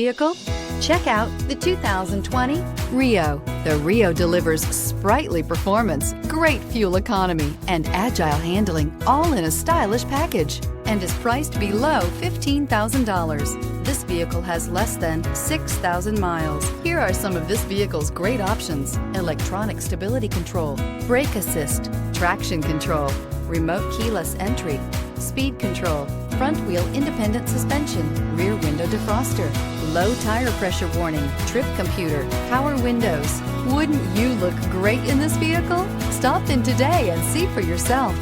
vehicle? Check out the 2020 Rio. The Rio delivers sprightly performance, great fuel economy, and agile handling, all in a stylish package, and is priced below $15,000. This vehicle has less than 6,000 miles. Here are some of this vehicle's great options: electronic stability control, brake assist, traction control, remote keyless entry, speed control, front wheel independent suspension, rear window defroster, low tire pressure warning, trip computer, power windows. Wouldn't you look great in this vehicle? Stop in today and see for yourself.